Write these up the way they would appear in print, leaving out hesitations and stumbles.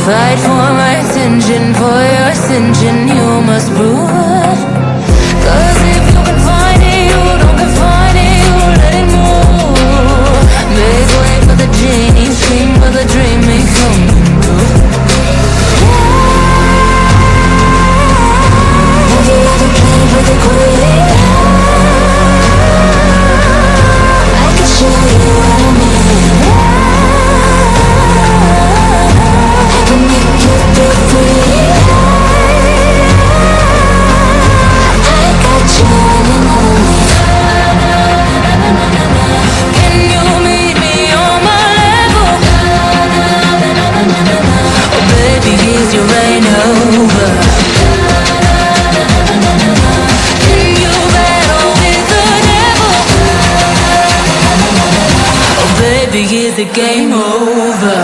Fight for my attention, for your ascension, you must prove. 'Cause if you can find it, you don't confine it, you let it move. Make way for the genie, scream for the dream may come true. Have you ever played with a queen? I can show you what I mean. I can make you feel free. I got you running on me. Can you meet me on my level? Oh baby, is your reign over? Can you battle with the devil? Oh baby, is the game over?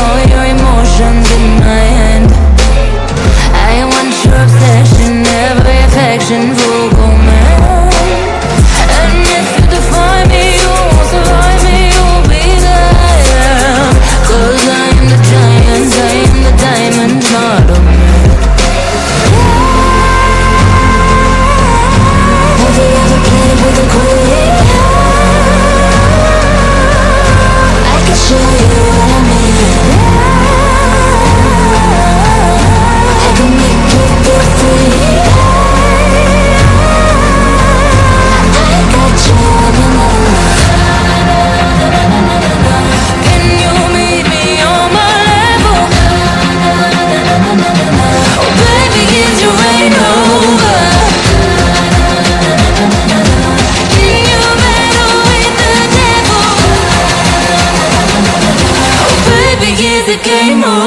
All your emotions in my hand. I want your obsession, every affection, full command. And if you define me, you won't survive me, you'll be there. 'Cause I am the giant, I am the diamond, not a man. Have you ever played with a queen? I can show you what I mean. I can make you feel free. I got you running on me. Can you meet me on my level? Oh baby, is your reign over? Can you battle with the devil? Oh baby, is the game over?